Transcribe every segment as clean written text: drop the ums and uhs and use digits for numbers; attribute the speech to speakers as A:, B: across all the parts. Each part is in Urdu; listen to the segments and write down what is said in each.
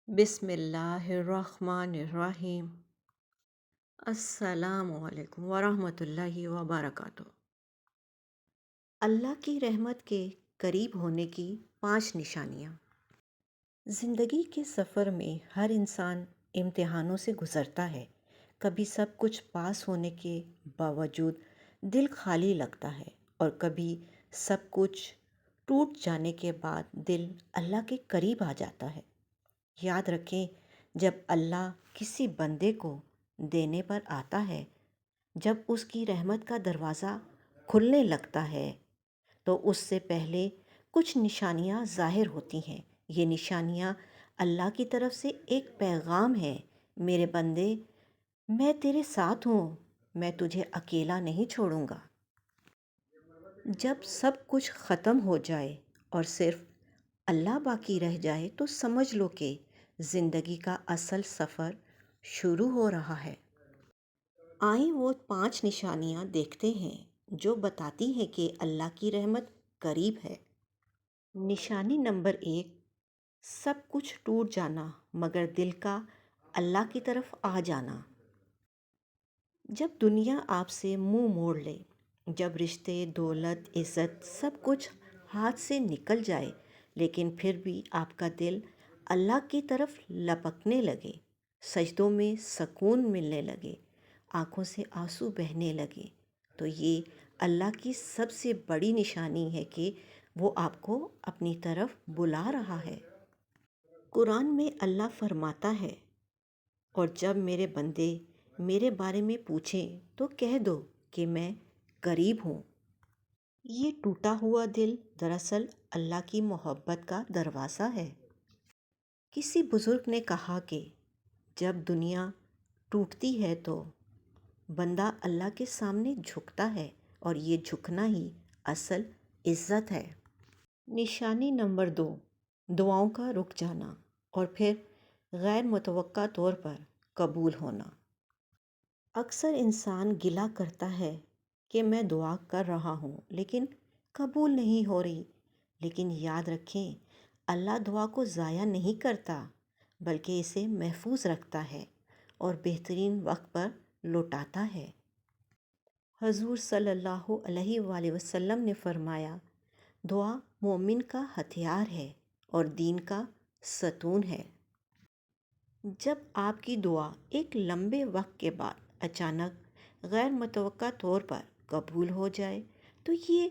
A: بسم اللہ الرحمن الرحیم۔ السلام علیکم ورحمۃ اللہ وبرکاتہ۔ اللہ کی رحمت کے قریب ہونے کی 5 نشانیاں۔ زندگی کے سفر میں ہر انسان امتحانوں سے گزرتا ہے۔ کبھی سب کچھ پاس ہونے کے باوجود دل خالی لگتا ہے، اور کبھی سب کچھ ٹوٹ جانے کے بعد دل اللہ کے قریب آ جاتا ہے۔ یاد رکھیں، جب اللہ کسی بندے کو دینے پر آتا ہے، جب اس کی رحمت کا دروازہ کھلنے لگتا ہے، تو اس سے پہلے کچھ نشانیاں ظاہر ہوتی ہیں۔ یہ نشانیاں اللہ کی طرف سے ایک پیغام ہے: میرے بندے، میں تیرے ساتھ ہوں، میں تجھے اکیلا نہیں چھوڑوں گا۔ جب سب کچھ ختم ہو جائے اور صرف اللہ باقی رہ جائے تو سمجھ لو کہ زندگی کا اصل سفر شروع ہو رہا ہے۔ آئیں وہ 5 نشانیاں دیکھتے ہیں جو بتاتی ہیں کہ اللہ کی رحمت قریب ہے۔ نشانی نمبر 1، سب کچھ ٹوٹ جانا مگر دل کا اللہ کی طرف آ جانا۔ جب دنیا آپ سے منہ موڑ لے، جب رشتے، دولت، عزت سب کچھ ہاتھ سے نکل جائے، لیکن پھر بھی آپ کا دل اللہ کی طرف لپکنے لگے، سجدوں میں سکون ملنے لگے، آنکھوں سے آنسو بہنے لگے، تو یہ اللہ کی سب سے بڑی نشانی ہے کہ وہ آپ کو اپنی طرف بلا رہا ہے۔ قرآن میں اللہ فرماتا ہے، اور جب میرے بندے میرے بارے میں پوچھیں تو کہہ دو کہ میں قریب ہوں۔ یہ ٹوٹا ہوا دل دراصل اللہ کی محبت کا دروازہ ہے۔ کسی بزرگ نے کہا کہ جب دنیا ٹوٹتی ہے تو بندہ اللہ کے سامنے جھکتا ہے، اور یہ جھکنا ہی اصل عزت ہے۔ نشانی نمبر 2، دعاؤں کا رک جانا اور پھر غیر متوقع طور پر قبول ہونا۔ اکثر انسان گلہ کرتا ہے کہ میں دعا کر رہا ہوں لیکن قبول نہیں ہو رہی، لیکن یاد رکھیں، اللہ دعا کو ضائع نہیں کرتا بلکہ اسے محفوظ رکھتا ہے اور بہترین وقت پر لوٹاتا ہے۔ حضور صلی اللہ علیہ وآلہ وسلم نے فرمایا، دعا مومن کا ہتھیار ہے اور دین کا ستون ہے۔ جب آپ کی دعا ایک لمبے وقت کے بعد اچانک غیر متوقع طور پر قبول ہو جائے تو یہ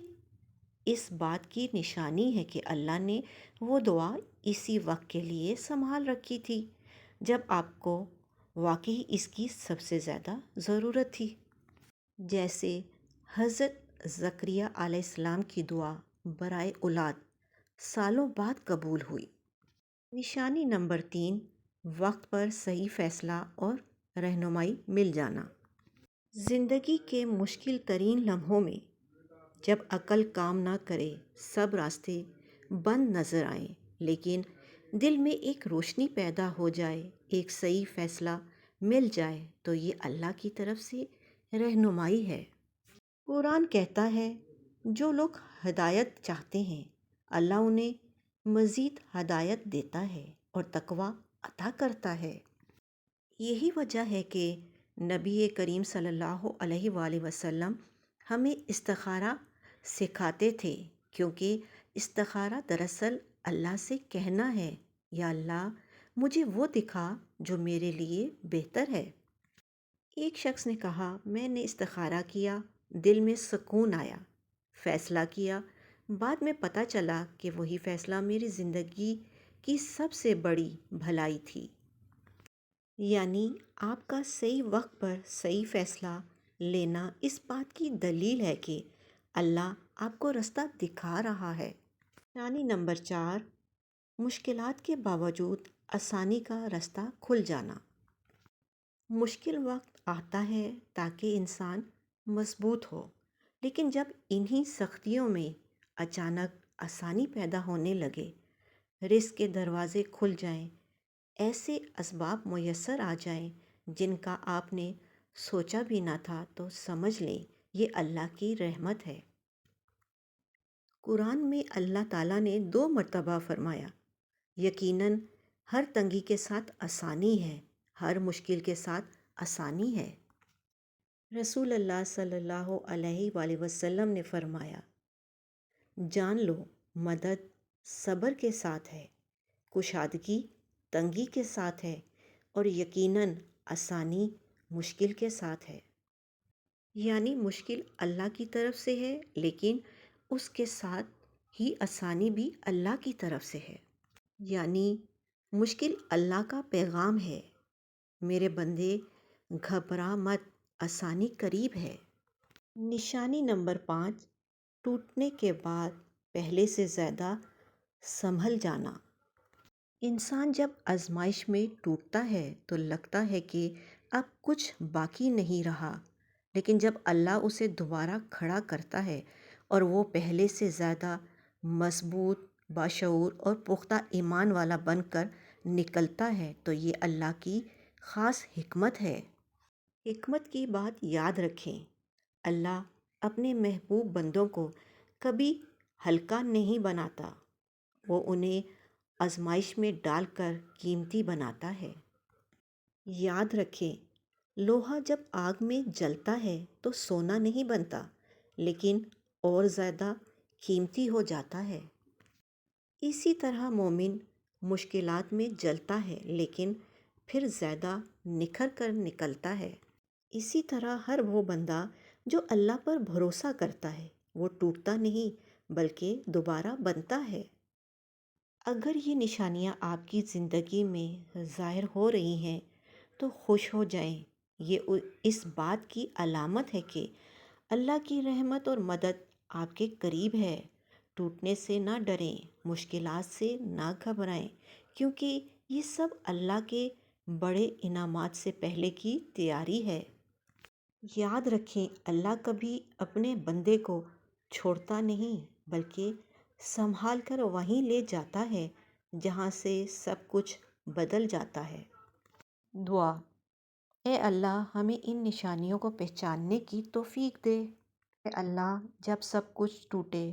A: اس بات کی نشانی ہے کہ اللہ نے وہ دعا اسی وقت کے لیے سنبھال رکھی تھی جب آپ کو واقعی اس کی سب سے زیادہ ضرورت تھی۔ جیسے حضرت زکریا علیہ السلام کی دعا برائے اولاد سالوں بعد قبول ہوئی۔ نشانی نمبر 3، وقت پر صحیح فیصلہ اور رہنمائی مل جانا۔ زندگی کے مشکل ترین لمحوں میں جب عقل کام نہ کرے، سب راستے بند نظر آئیں، لیکن دل میں ایک روشنی پیدا ہو جائے، ایک صحیح فیصلہ مل جائے، تو یہ اللہ کی طرف سے رہنمائی ہے۔ قرآن کہتا ہے، جو لوگ ہدایت چاہتے ہیں اللہ انہیں مزید ہدایت دیتا ہے اور تقویٰ عطا کرتا ہے۔ یہی وجہ ہے کہ نبی کریم صلی اللہ علیہ وآلہ وسلم ہمیں استخارہ سکھاتے تھے، کیونکہ استخارہ دراصل اللہ سے کہنا ہے، یا اللہ مجھے وہ دکھا جو میرے لیے بہتر ہے۔ ایک شخص نے کہا، میں نے استخارہ کیا، دل میں سکون آیا، فیصلہ کیا، بعد میں پتہ چلا کہ وہی فیصلہ میری زندگی کی سب سے بڑی بھلائی تھی۔ یعنی آپ کا صحیح وقت پر صحیح فیصلہ لینا اس بات کی دلیل ہے کہ اللہ آپ کو رستہ دکھا رہا ہے۔ نشانی نمبر 4، مشکلات کے باوجود آسانی کا رستہ کھل جانا۔ مشکل وقت آتا ہے تاکہ انسان مضبوط ہو، لیکن جب انہی سختیوں میں اچانک آسانی پیدا ہونے لگے، رزق کے دروازے کھل جائیں، ایسے اسباب میسر آ جائیں جن کا آپ نے سوچا بھی نہ تھا، تو سمجھ لیں یہ اللہ کی رحمت ہے۔ قرآن میں اللہ تعالیٰ نے 2 مرتبہ فرمایا، یقیناً ہر تنگی کے ساتھ آسانی ہے، ہر مشکل کے ساتھ آسانی ہے۔ رسول اللہ صلی اللہ علیہ وآلہ وسلم نے فرمایا، جان لو مدد صبر کے ساتھ ہے، کشادگی تنگی کے ساتھ ہے، اور یقیناً آسانی مشکل کے ساتھ ہے۔ یعنی مشکل اللہ کی طرف سے ہے، لیکن اس کے ساتھ ہی آسانی بھی اللہ کی طرف سے ہے۔ یعنی مشکل اللہ کا پیغام ہے، میرے بندے گھبرا مت، آسانی قریب ہے۔ نشانی نمبر 5، ٹوٹنے کے بعد پہلے سے زیادہ سنبھل جانا۔ انسان جب آزمائش میں ٹوٹتا ہے تو لگتا ہے کہ اب کچھ باقی نہیں رہا، لیکن جب اللہ اسے دوبارہ کھڑا کرتا ہے اور وہ پہلے سے زیادہ مضبوط، باشعور اور پختہ ایمان والا بن کر نکلتا ہے تو یہ اللہ کی خاص حکمت ہے۔ حکمت کی بات یاد رکھیں، اللہ اپنے محبوب بندوں کو کبھی ہلکا نہیں بناتا، وہ انہیں آزمائش میں ڈال کر قیمتی بناتا ہے۔ یاد رکھیں، لوہا جب آگ میں جلتا ہے تو سونا نہیں بنتا، لیکن اور زیادہ قیمتی ہو جاتا ہے۔ اسی طرح مومن مشکلات میں جلتا ہے لیکن پھر زیادہ نکھر کر نکلتا ہے۔ اسی طرح ہر وہ بندہ جو اللہ پر بھروسہ کرتا ہے وہ ٹوٹتا نہیں بلکہ دوبارہ بنتا ہے۔ اگر یہ نشانیاں آپ کی زندگی میں ظاہر ہو رہی ہیں تو خوش ہو جائیں، یہ اس بات کی علامت ہے کہ اللہ کی رحمت اور مدد آپ کے قریب ہے۔ ٹوٹنے سے نہ ڈریں، مشکلات سے نہ گھبرائیں، کیونکہ یہ سب اللہ کے بڑے انعامات سے پہلے کی تیاری ہے۔ یاد رکھیں، اللہ کبھی اپنے بندے کو چھوڑتا نہیں بلکہ سنبھال کر وہیں لے جاتا ہے جہاں سے سب کچھ بدل جاتا ہے۔ دعا: اے اللہ، ہمیں ان نشانیوں کو پہچاننے کی توفیق دے۔ اے اللہ، جب سب کچھ ٹوٹے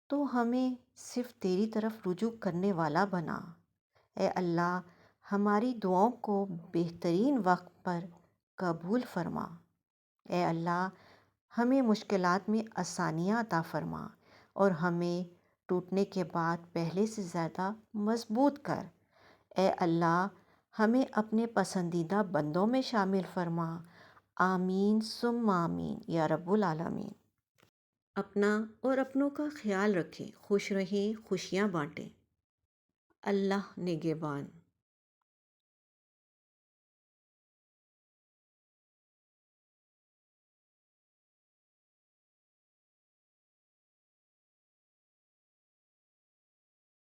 A: تو ہمیں صرف تیری طرف رجوع کرنے والا بنا۔ اے اللہ، ہماری دعاؤں کو بہترین وقت پر قبول فرما۔ اے اللہ، ہمیں مشکلات میں آسانیاں عطا فرما اور ہمیں ٹوٹنے کے بعد پہلے سے زیادہ مضبوط کر۔ اے اللہ، ہمیں اپنے پسندیدہ بندوں میں شامل فرما۔ آمین ثم آمین یا رب العالمین۔ اپنا اور اپنوں کا خیال رکھیں، خوش رہیں، خوشیاں بانٹیں۔ اللہ نگہبان۔